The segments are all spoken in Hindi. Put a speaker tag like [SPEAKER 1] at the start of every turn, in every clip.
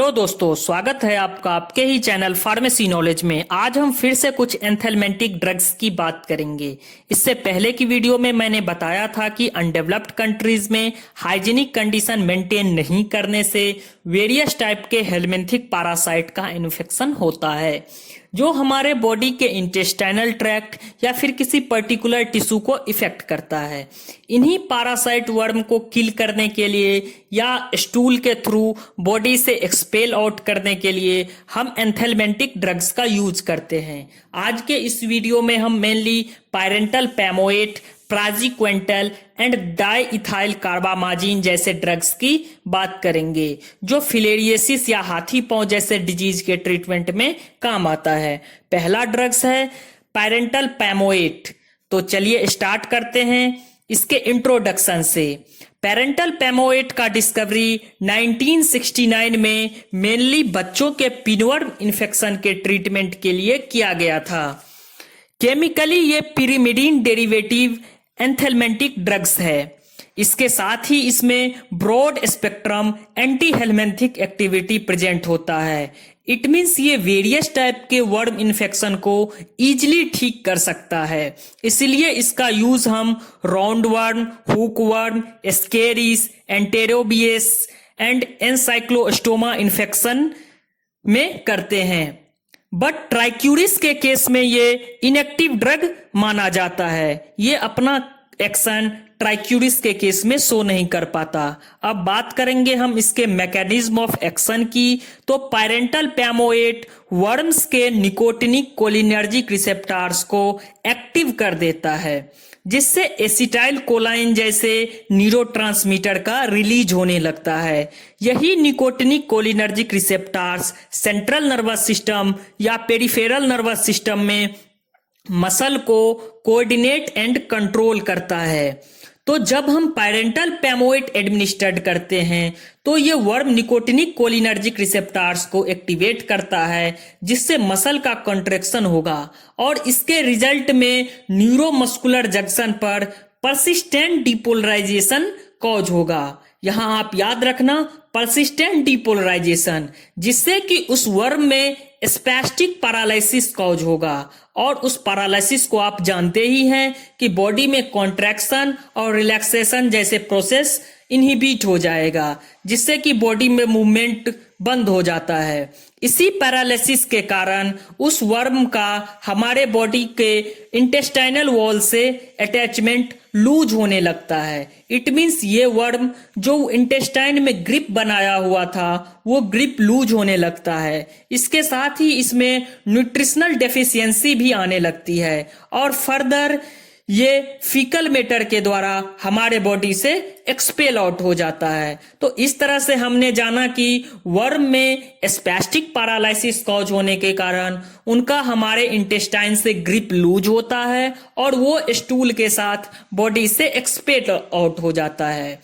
[SPEAKER 1] हेलो दोस्तों, स्वागत है आपका आपके ही चैनल फार्मेसी नॉलेज में। आज हम फिर से कुछ एंथेल्मेंटिक ड्रग्स की बात करेंगे। इससे पहले की वीडियो में मैंने बताया था कि अनडेवलप्ड कंट्रीज में हाइजीनिक कंडीशन मेंटेन नहीं करने से वेरियस टाइप के हेलमिंथिक पैरासाइट का इन्फेक्शन होता है, जो हमारे बॉडी के इंटेस्टाइनल ट्रैक्ट या फिर किसी पर्टिकुलर टिश्यू को इफेक्ट करता है। इन्हीं पैरासाइट वर्म को किल करने के लिए या स्टूल के थ्रू बॉडी से एक्सपेल आउट करने के लिए हम एंथेल्मेंटिक ड्रग्स का यूज करते हैं। आज के इस वीडियो में हम मेनली पायरेंटल पैमोएट, प्राजिक्वेंटल एंड डाइइथाइल कार्बामाजिन जैसे ड्रग्स की बात करेंगे, जो फिलेरियोसिस या हाथी पांव जैसे डिजीज के ट्रीटमेंट में काम आता है। पहला ड्रग्स है पायरेंटल पैमोएट। तो चलिए स्टार्ट करते हैं इसके इंट्रोडक्शन से। पैरेंटल पैमोएट का डिस्कवरी 1969 में मेनली बच्चों के पिनवर्म इन्फेक्शन के ट्रीटमेंट के लिए किया गया था। केमिकली ये पिरिमिडीन डेरिवेटिव एंथेल्मेंटिक ड्रग्स है। इसके साथ ही इसमें broad spectrum anti helminthic activity present होता है। इट मीन्स ये वेरियस टाइप के वर्म इन्फेक्शन को इजीली ठीक कर सकता है। इसलिए इसका यूज हम round worm, hook worm, ascaris, enterobius and ancylostoma infection में करते हैं। बट ट्राइक्यूरिस के केस में ये इनएक्टिव ड्रग माना जाता है। ये अपना एक्शन ट्राइक्यूरिस के केस में शो नहीं कर पाता। अब बात करेंगे हम इसके मैकेनिज्म ऑफ एक्शन की। तो पायरेंटल पैमोएट वर्म्स के निकोटिनिक कोलिनर्जिक रिसेप्टर्स को एक्टिव कर देता है, जिससे एसिटाइल कोलाइन जैसे न्यूरोट्रांसमीटर का रिलीज होने लगता है। यही nicotinic cholinergic receptors central nervous system या पेरिफेरल नर्वस सिस्टम में मसल को कोऑर्डिनेट एंड कंट्रोल करता है। तो जब हम पायरेंटल पैमोएट एडमिनिस्टर्ड करते हैं तो ये वर्म निकोटिनिक कोलिनर्जिक रिसेप्टर्स को एक्टिवेट करता है, जिससे मसल का कंट्रैक्शन होगा और इसके रिजल्ट में न्यूरोमस्कुलर जंक्शन पर परसिस्टेंट डिपोलराइजेशन कॉज होगा। यहां आप याद रखना, परसिस्टेंट डिपोलराइजेशन, जिससे कि उस वर्म में स्पैस्टिक पैरालिसिस कॉज होगा। और उस पैरालिसिस को आप जानते ही हैं कि बॉडी में कॉन्ट्रैक्शन और रिलैक्सेशन जैसे प्रोसेस इनहिबिट हो जाएगा, जिससे कि बॉडी में मूवमेंट बंद हो जाता है। इसी पैरालिसिस के कारण उस वर्म का हमारे बॉडी के इंटेस्टाइनल वॉल से अटैचमेंट लूज होने लगता है। इट मीन्स ये वर्म जो इंटेस्टाइन में ग्रिप बनाया हुआ था वो ग्रिप लूज होने लगता है। इसके साथ ही इसमें न्यूट्रिशनल डेफिशिएंसी भी आने लगती है और फर्दर ये फीकल मैटर के द्वारा हमारे बॉडी से एक्सपेल आउट हो जाता है। तो इस तरह से हमने जाना कि वर्म में स्पैस्टिक पैरालिसिस कॉज होने के कारण उनका हमारे इंटेस्टाइन से ग्रिप लूज होता है और वो स्टूल के साथ बॉडी से एक्सपेल आउट हो जाता है।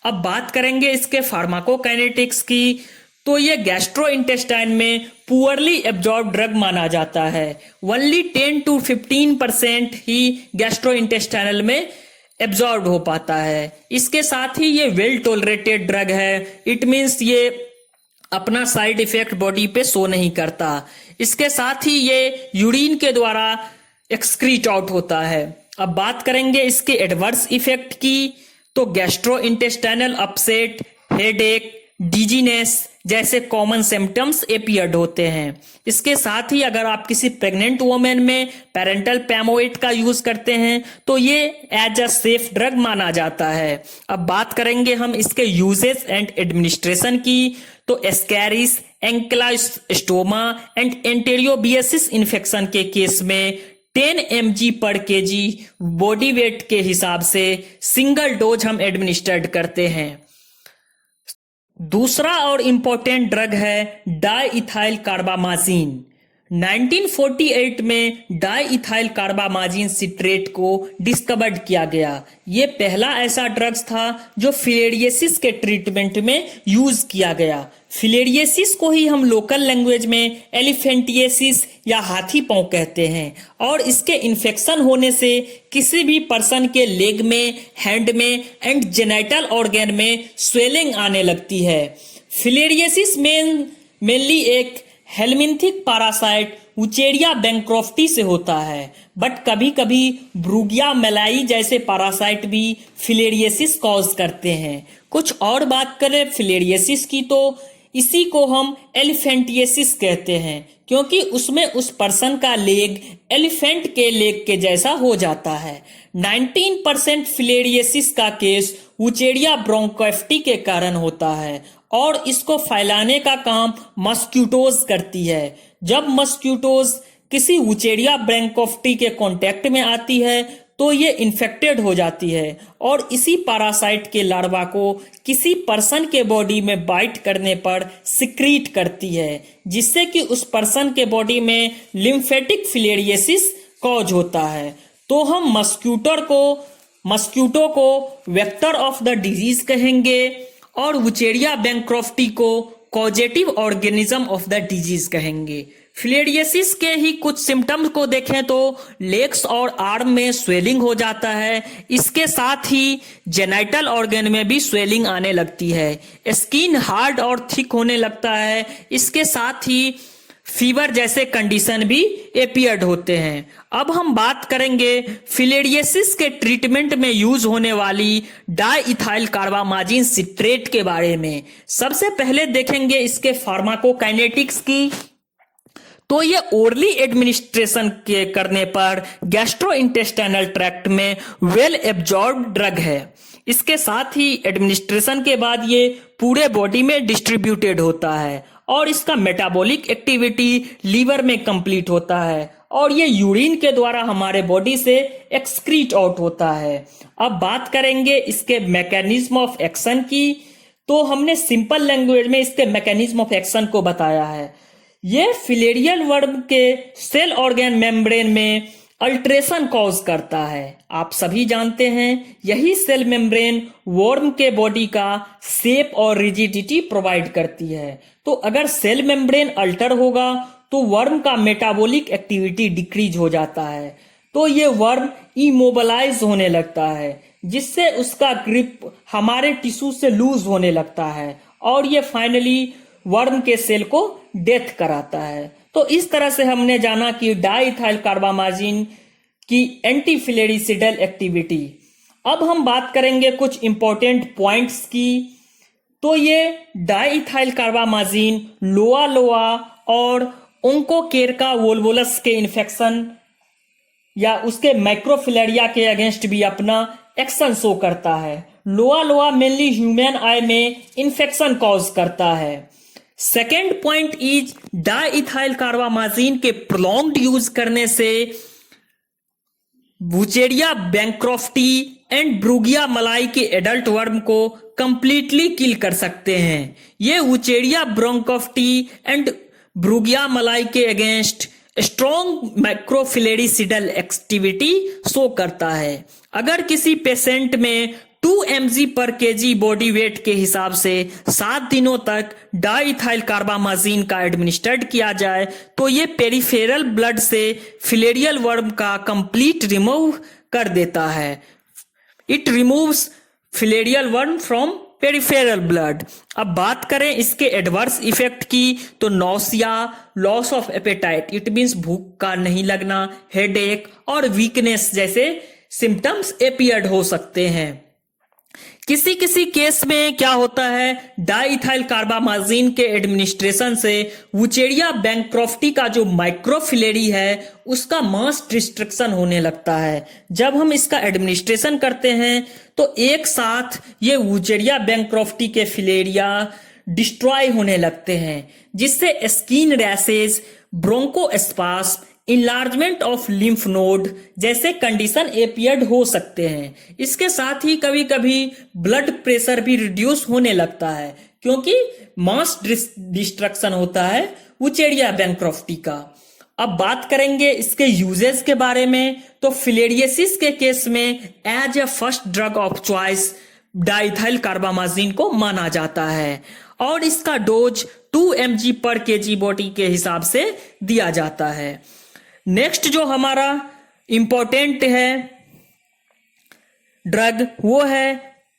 [SPEAKER 1] अब बात करेंगे इसके फार्माकोकाइनेटिक्स की। तो ये गैस्ट्रोइंटेस्टाइन में पुअरली एब्जॉर्ब ड्रग माना जाता है। ओनली 10 to 15% ही गैस्ट्रोइंटेस्टाइनल में एब्जॉर्ब हो पाता है। इसके साथ ही ये वेल टॉलरेटेड ड्रग है। इट मीन्स ये अपना साइड इफेक्ट बॉडी पे शो नहीं करता। इसके साथ ही ये यूरिन के द्वारा एक्सक्रीट आउट होता है। अब बात करेंगे इसके एडवर्स इफेक्ट की। तो गैस्ट्रोइंटेस्टाइनल अपसेट, हेडेक, डिजीनेस जैसे कॉमन सिम्टम्स अपीयर्ड होते हैं। इसके साथ ही अगर आप किसी प्रेग्नेंट वुमेन में पैरेंटल पैमोएट का यूज करते हैं तो ये एज अ सेफ ड्रग माना जाता है। अब बात करेंगे हम इसके यूजेस एंड एडमिनिस्ट्रेशन की। तो एस्कैरिस, एंक्लाइस्टोमा एंड एंटेरियोबियसिस इन्फेक्शन के केस में 10 mg पर kg बॉडी वेट के हिसाब से सिंगल डोज हम एडमिनिस्टर्ड करते हैं। दूसरा और इंपॉर्टेंट ड्रग है डाइइथाइल कार्बामाजिन। 1948 में डाइइथाइल कार्बामाजिन सिट्रेट को डिस्कवर्ड किया गया। ये पहला ऐसा ड्रग्स था जो फिलेरियोसिस के ट्रीटमेंट में यूज किया गया। फिलेरियोसिस को ही हम लोकल लैंग्वेज में एलिफेंटिएसिस या हाथी पांव कहते हैं और इसके इन्फेक्शन होने से किसी भी पर्सन के लेग में, हैंड में एंड जेनिटल ऑर्गन में स्वेलिंग आने लगती है। फिलेरियोसिस में मेनली एक हेलमिंथिक पैरासाइट उचेरिया बैंक्रॉफ्टी से होता है, बट कभी कभी ब्रूगिया मेलाई जैसे पैरासाइट भी फिलेरियसिस कॉज करते हैं। कुछ और बात करें फिलेरियसिस की तो इसी को हम एलिफेंटियसिस कहते हैं, क्योंकि उसमें उस पर्सन का लेग एलिफेंट के लेग के जैसा हो जाता है। 19% फिलेरियसिस का केस उचेरिया ब्रोंकोफ्टी के कारण होता है और इसको फैलाने का काम मस्क्यूटोज करती है। जब मस्क्यूटोज किसी उचेरिया ब्रोंकोफ्टी के कांटेक्ट में आती है तो ये इन्फेक्टेड हो जाती है और इसी पैरासाइट के लार्वा को किसी पर्सन के बॉडी में बाइट करने पर सिक्रीट करती है, जिससे कि उस पर्सन के बॉडी में लिम्फेटिक फिलेरियसिस कॉज होता है। तो हम मस्क्यूटो को वेक्टर ऑफ द डिजीज कहेंगे और वुचेरिया बैंक्रॉफ्टी को causative organism of the disease कहेंगे। फिलेरियसिस के ही कुछ सिम्टम्स को देखें तो लेग्स और आर्म में स्वेलिंग हो जाता है। इसके साथ ही जेनाइटल ऑर्गन में भी स्वेलिंग आने लगती है। स्किन हार्ड और थिक होने लगता है। इसके साथ ही फीवर जैसे कंडीशन भी एपियर्ड होते हैं। अब हम बात करेंगे फिलेरियसिस के ट्रीटमेंट में यूज होने वाली डाइइथाइल कार्बामाजिन सिट्रेट के बारे में। सबसे पहले देखेंगे इसके फार्माकोकाइनेटिक्स की। तो ये ओरली एडमिनिस्ट्रेशन के करने पर गैस्ट्रोइंटेस्टाइनल ट्रैक्ट में वेल एब्जॉर्ब ड्रग है। इसके साथ ही एडमिनिस्ट्रेशन के बाद ये पूरे बॉडी में डिस्ट्रीब्यूटेड होता है और इसका मेटाबॉलिक एक्टिविटी लीवर में कंप्लीट होता है और ये यूरिन के द्वारा हमारे बॉडी से एक्सक्रीट आउट होता है। अब बात करेंगे इसके मैकेनिज्म ऑफ एक्शन की। तो हमने सिंपल लैंग्वेज में इसके मैकेनिज्म ऑफ एक्शन को बताया है। ये फिलेरियल वर्म के सेल ऑर्गन मेम्ब्रेन में अल्ट्रेशन कॉज करता है। आप सभी जानते हैं यही सेल मेम्ब्रेन वर्म के बॉडी का शेप और रिजिडिटी प्रोवाइड करती है। तो अगर सेल मेम्ब्रेन अल्टर होगा तो वर्म का मेटाबॉलिक एक्टिविटी डिक्रीज हो जाता है, तो ये वर्म इमोबलाइज होने लगता है, जिससे उसका ग्रिप हमारे टिश्यू से लूज होने लगता है और ये फाइनली वर्म के सेल को डेथ कराता है। तो इस तरह से हमने जाना कि डाइइथाइल कार्बामाजिन की एंटी फिलेरिसिडल एक्टिविटी। अब हम बात करेंगे कुछ इंपॉर्टेंट पॉइंट्स की। तो ये डाइइथाइल कार्बामाजिन लोआ और ओंकोकेरका वोल्वोलस के इन्फेक्शन या उसके माइक्रोफिलेरिया के अगेंस्ट भी अपना एक्शन शो करता है। लोआ मेनली ह्यूमन आई में इन्फेक्शन कॉज करता है। सेकेंड पॉइंट इज डाइइथाइल कार्बामाजिन के प्रोलॉन्ग्ड यूज करने से वुचेरिया बैंक्रॉफ्टी एंड ब्रूगिया मलाई के एडल्ट वर्म को कंप्लीटली किल कर सकते हैं। ये वुचेरिया ब्रोंकोफ्टी एंड ब्रूगिया मलाई के अगेंस्ट स्ट्रॉन्ग माइक्रोफिलेरिसिडल एक्टिविटी शो करता है। अगर किसी पेशेंट में 2 mg पर kg बॉडी वेट के हिसाब से 7 दिनों तक डाइइथाइल कार्बामाजिन का एडमिनिस्टर्ड किया जाए तो ये पेरिफेरल ब्लड से फिलेरियल वर्म का कंप्लीट रिमूव कर देता है। It removes filarial worm from peripheral blood. अब बात करें इसके एडवर्स इफेक्ट की तो nausea, loss of appetite it means भूख का नहीं लगना, हेडेक और वीकनेस जैसे सिम्टम्स एपियर्ड हो सकते हैं। किसी किसी केस में क्या होता है, डाइइथाइल कार्बामाजिन के एडमिनिस्ट्रेशन से वुचेरिया बैंक्रॉफ्टी का जो माइक्रोफिलेरी है उसका मास डिस्ट्रक्शन होने लगता है। जब हम इसका एडमिनिस्ट्रेशन करते हैं तो एक साथ ये वुचेरिया बैंक्रॉफ्टी के फिलेरिया डिस्ट्रॉय होने लगते हैं, जिससे skin rashes, bronchospasm, enlargement of lymph node जैसे कंडीशन एपियर्ड हो सकते हैं। इसके साथ ही कभी कभी ब्लड प्रेशर भी रिड्यूस होने लगता है, क्योंकि मास डिस्ट्रक्शन होता है वुचेरिया बैंक्रॉफ्टी का। अब बात करेंगे इसके यूजेस के बारे में। तो फिलेरियसिस के केस में as a first drug of choice डाइइथाइल कार्बामाजिन को माना जाता है और इसका डोज 2 mg पर kg बॉडी के हिसाब से दिया जाता है। नेक्स्ट जो हमारा इंपॉर्टेंट है ड्रग वो है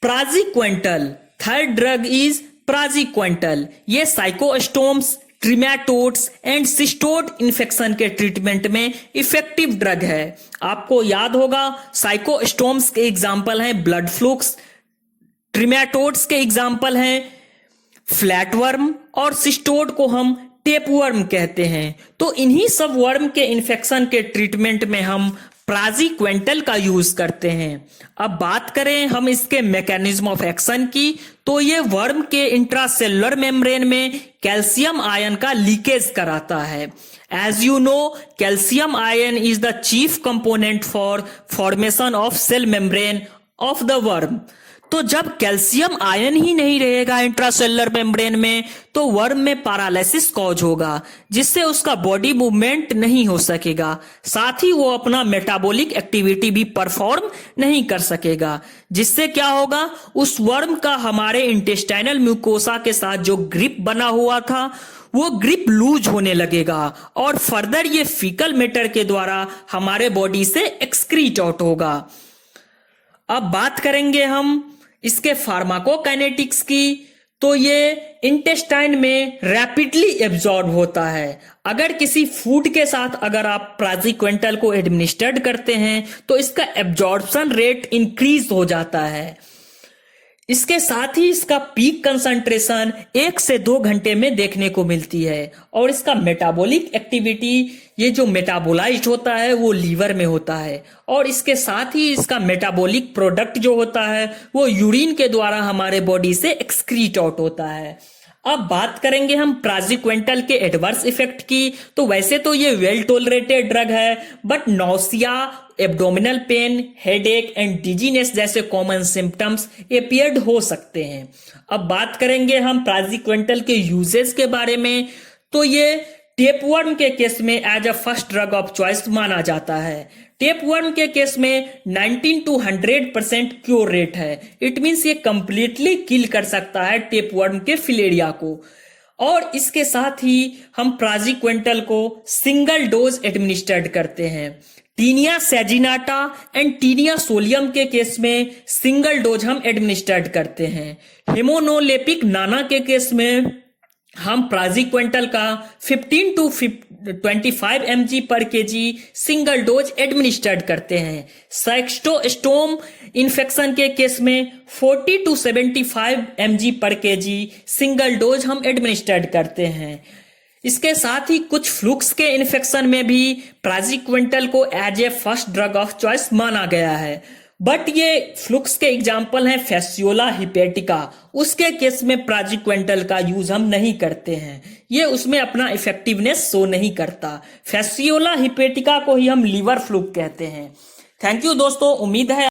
[SPEAKER 1] praziquantel. Third drug is praziquantel. ये cyclostomes, trematodes and cestode infection के ट्रीटमेंट में इफेक्टिव ड्रग है। आपको याद होगा साइकोस्टोम्स के एग्जाम्पल हैं ब्लड फ्लूक्स, ट्रिमेटोड्स के एग्जाम्पल हैं फ्लैटवर्म और सिस्टोड को हम टेपवर्म कहते हैं। तो इन्हीं सब वर्म के इन्फेक्शन के ट्रीटमेंट में हम प्राजिक्वेंटल का यूज करते हैं। अब बात करें हम इसके मैकेनिज्म ऑफ एक्शन की, तो ये वर्म के इंट्रासेलुलर मेम्ब्रेन में कैल्शियम आयन का लीकेज कराता है। As you know, calcium ion is the chief component for formation of cell membrane of the worm. तो जब कैल्शियम आयन ही नहीं रहेगा इंट्रासेलुलर मेम्ब्रेन में, तो वर्म में पैरालिसिस कॉज होगा, जिससे उसका बॉडी मूवमेंट नहीं हो सकेगा, साथ ही वो अपना मेटाबॉलिक एक्टिविटी भी परफॉर्म नहीं कर सकेगा। जिससे क्या होगा, उस वर्म का हमारे इंटेस्टाइनल म्यूकोसा के साथ जो ग्रिप बना हुआ था वो ग्रिप लूज होने लगेगा और फर्दर ये फीकल मैटर के द्वारा हमारे बॉडी से एक्सक्रीट आउट होगा। अब बात करेंगे हम इसके फार्माकोकाइनेटिक्स की, तो ये इंटेस्टाइन में रैपिडली एब्जॉर्ब होता है। अगर किसी फूड के साथ अगर आप प्राजिक्वेंटल को एडमिनिस्टर्ड करते हैं तो इसका एब्जॉर्प्शन रेट इंक्रीज हो जाता है। इसके साथ ही इसका पीक कंसंट्रेशन 1 से 2 घंटे में देखने को मिलती है और इसका मेटाबॉलिक एक्टिविटी, ये जो मेटाबोलाइज्ड होता है वो लीवर में होता है और इसके साथ ही इसका मेटाबॉलिक प्रोडक्ट जो होता है वो यूरिन के द्वारा हमारे बॉडी से एक्सक्रीट आउट होता है। अब बात करेंगे हम प्राजिक्वेंटल के एडवर्स इफेक्ट की, तो वैसे तो ये वेल टॉलरेटेड ड्रग है, but nausea, abdominal pain, headache and dizziness जैसे कॉमन सिम्टम्स अपीयर्ड हो सकते हैं। अब बात करेंगे हम प्राजिक्वेंटल के यूजेस के बारे में, तो ये टेपवर्म के केस में as a first drug of choice माना जाता है। टेपवर्म के केस में 19 to 100% क्योर रेट है। इट मीन्स ये कंप्लीटली किल कर सकता है टेपवर्म के फिलेरिया को। और इसके साथ ही हम प्राजिक्वेंटल को सिंगल डोज एडमिनिस्टर्ड करते हैं। Taenia saginata and Taenia solium के केस में सिंगल डोज हम एडमिनिस्टर्ड करते हैं। हेमोनोलेपिक नाना के केस में हम प्राजिक्वेंटल का 15 to 25 mg पर kg सिंगल डोज एडमिनिस्टर्ड करते हैं। साइक्लोस्टोम इन्फेक्शन के केस में 40 to 75 mg पर kg सिंगल डोज हम एडमिनिस्टर्ड करते हैं। इसके साथ ही कुछ फ्लूक्स के इन्फेक्शन में भी प्राजिक्वेंटल को as a first drug of choice माना गया है, बट ये फ्लूक्स के एग्जाम्पल हैं फैसियोला हिपेटिका, उसके केस में प्राजिक्वेंटल का यूज हम नहीं करते हैं, ये उसमें अपना इफेक्टिवनेस शो नहीं करता। फैसियोला हिपेटिका को ही हम लीवर फ्लूक कहते हैं। थैंक यू दोस्तों, उम्मीद है